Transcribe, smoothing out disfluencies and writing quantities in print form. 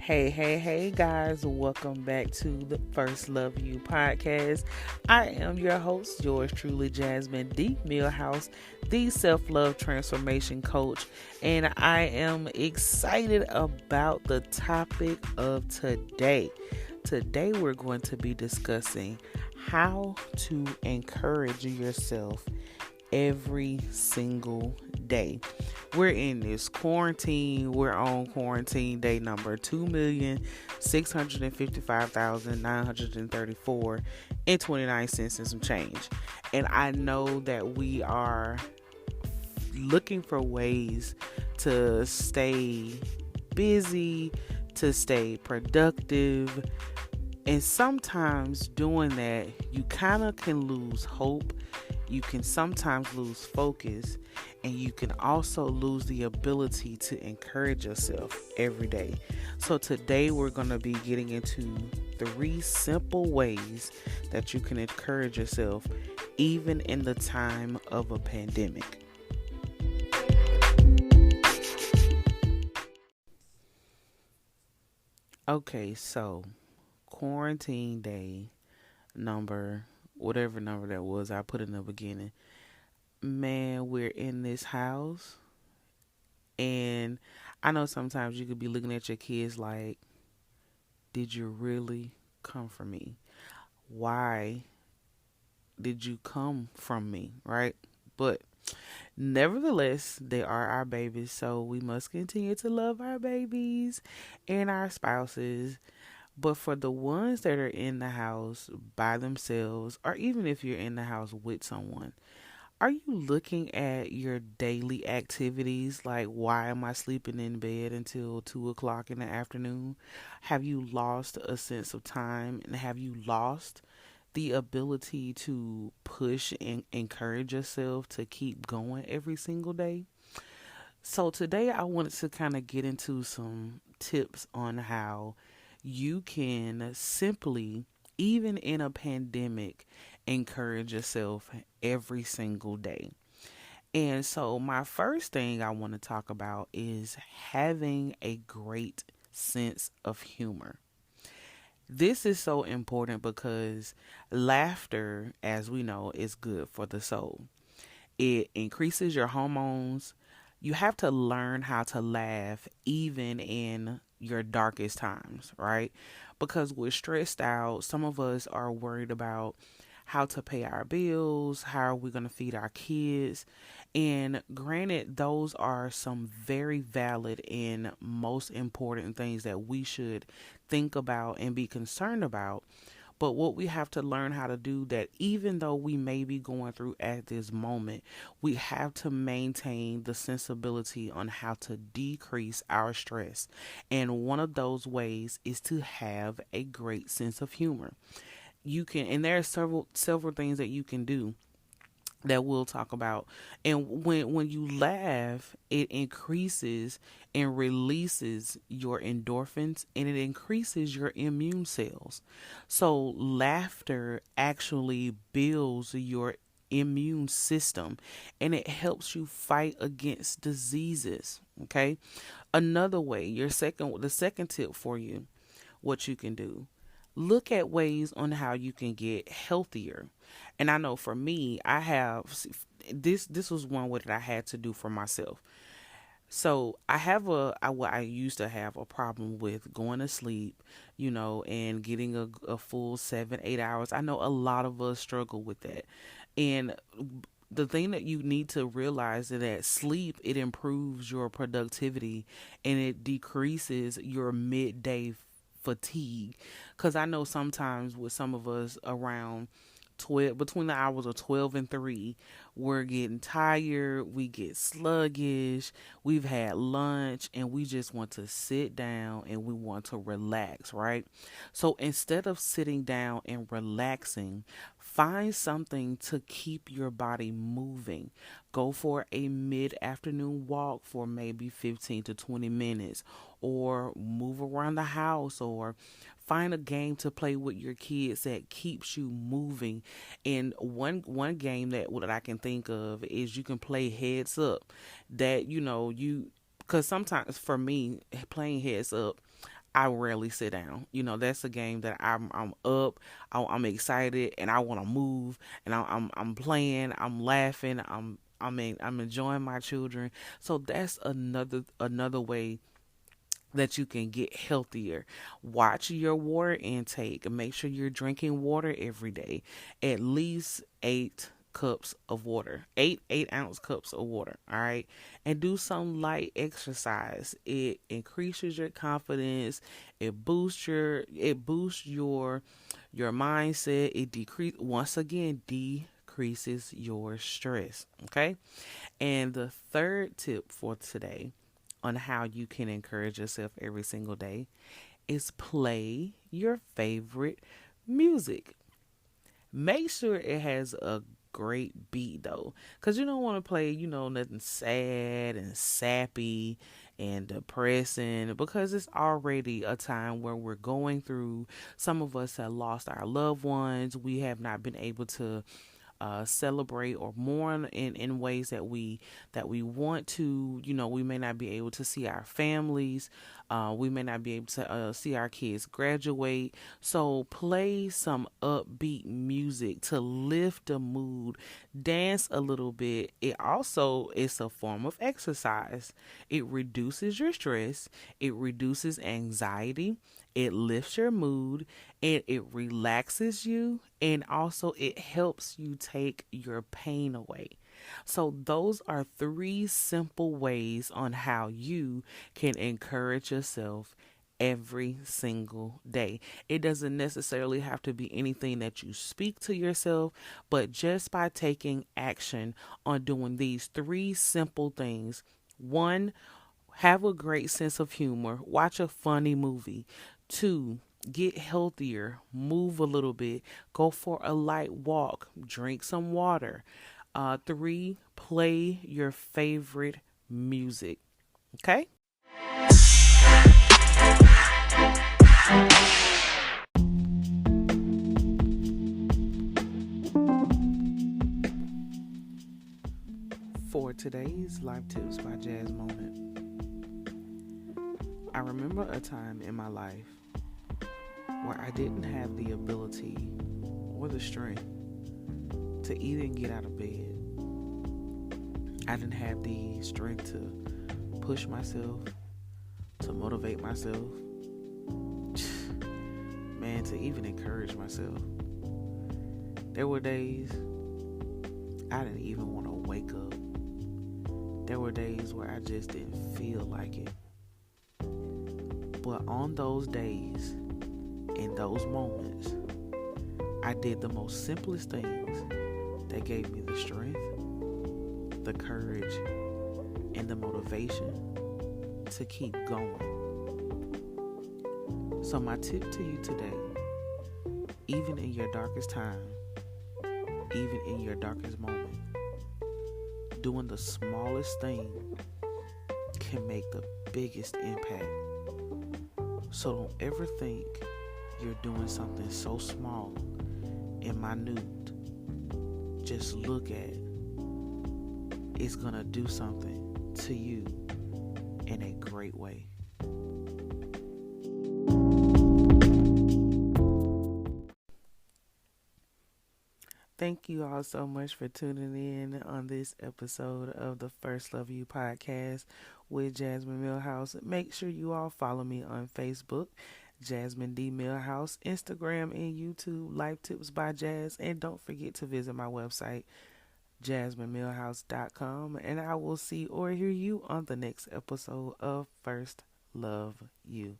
Hey, guys, welcome back to the First Love You podcast. I am your host, yours truly, Jasmine D. Millhouse, the self love transformation coach, and I am excited about the topic of today. Today, we're going to be discussing how to encourage yourself every single day. We're in this quarantine. We're on quarantine day number 2,655,934 and 29 cents and some change. And I know that we are looking for ways to stay busy, to stay productive. And sometimes doing that, you kind of can lose hope. You can sometimes lose focus, and you can also lose the ability to encourage yourself every day. So today we're going to be getting into 3 simple ways that you can encourage yourself even in the time of a pandemic. Okay, so quarantine day number, whatever number that was, I put in the beginning. Man, we're in this house, and I know sometimes you could be looking at your kids like, did you really come from me? Why did you come from me, right? But nevertheless, they are our babies, so we must continue to love our babies and our spouses. But for the ones that are in the house by themselves, or even if you're in the house with someone, are you looking at your daily activities? Like, why am I sleeping in bed until 2 o'clock in the afternoon? Have you lost a sense of time? And have you lost the ability to push and encourage yourself to keep going every single day? So, today I wanted to kind of get into some tips on how you can simply, even in a pandemic, encourage yourself every single day. And so, my first thing I want to talk about is having a great sense of humor. This is so important because laughter, as we know, is good for the soul. It increases your hormones. You have to learn how to laugh even in your darkest times, right? Because we're stressed out. Some of us are worried about how to pay our bills, how are we going to feed our kids. And granted, those are some very valid and most important things that we should think about and be concerned about. But what we have to learn how to do, that even though we may be going through at this moment, we have to maintain the sensibility on how to decrease our stress. And one of those ways is to have a great sense of humor. You can, and there are several things that you can do that we'll talk about. And when you laugh, it increases and releases your endorphins, and it increases your immune cells. So laughter actually builds your immune system, and it helps you fight against diseases. Okay. Another way, the second tip for you, what you can do, look at ways on how you can get healthier. And I know for me, I have this was one way that I had to do for myself. So I used to have a problem with going to sleep, and getting a full 7, 8 hours. I know a lot of us struggle with that. And the thing that you need to realize is that sleep, it improves your productivity, and it decreases your midday fatigue. Because I know sometimes with some of us around 12, between the hours of 12 and 3, we're getting tired, we get sluggish, we've had lunch, and we just want to sit down and we want to relax, right? So instead of sitting down and relaxing, find something to keep your body moving. Go for a mid-afternoon walk for maybe 15 to 20 minutes, or move around the house, or find a game to play with your kids that keeps you moving. And one game that I can think of is you can play heads up. That you because sometimes for me, playing heads up, I rarely sit down. That's a game that I'm up, I'm excited, and I want to move, and I'm playing, I'm laughing, I'm enjoying my children. So that's another way that you can get healthier. Watch your water intake. Make sure you're drinking water every day, at least 8 cups of water, 8 ounce cups of water. All right, and do some light exercise. It increases your confidence. It boosts your mindset. It decreases your stress. Okay, and the third tip for today on how you can encourage yourself every single day is play your favorite music. Make sure it has a great beat though, because you don't want to play, nothing sad and sappy and depressing, because it's already a time where we're going through. Some of us have lost our loved ones. We have not been able to celebrate or mourn in ways that we want to. We may not be able to see our families. We may not be able to see our kids graduate. So play some upbeat music to lift the mood. Dance a little bit. It also is a form of exercise. It reduces your stress. It reduces anxiety. It lifts your mood, and it relaxes you, and also it helps you take your pain away. So those are three simple ways on how you can encourage yourself every single day. It doesn't necessarily have to be anything that you speak to yourself, but just by taking action on doing these three simple things. One, have a great sense of humor. Watch a funny movie. Two, get healthier. Move a little bit. Go for a light walk. Drink some water. Three, play your favorite music. Okay? For today's Life Tips by Jazz Moment, I remember a time in my life where I didn't have the ability or the strength to even get out of bed. I didn't have the strength to push myself, to motivate myself, man, to even encourage myself. There were days I didn't even want to wake up. There were days where I just didn't feel like it. But on those days, in those moments, I did the most simplest things that gave me the strength, the courage, and the motivation to keep going. So my tip to you today, even in your darkest time, even in your darkest moment, doing the smallest thing can make the biggest impact. So don't ever think you're doing something so small and minute. Just look at it's gonna do something to you in a great way. Thank you all so much for tuning in on this episode of the First Love You podcast with Jasmine Millhouse. Make sure you all follow me on Facebook, Jasmine D. Millhouse, Instagram and YouTube, Life Tips by Jazz. And don't forget to visit my website, jasminemillhouse.com. And I will see or hear you on the next episode of First Love You.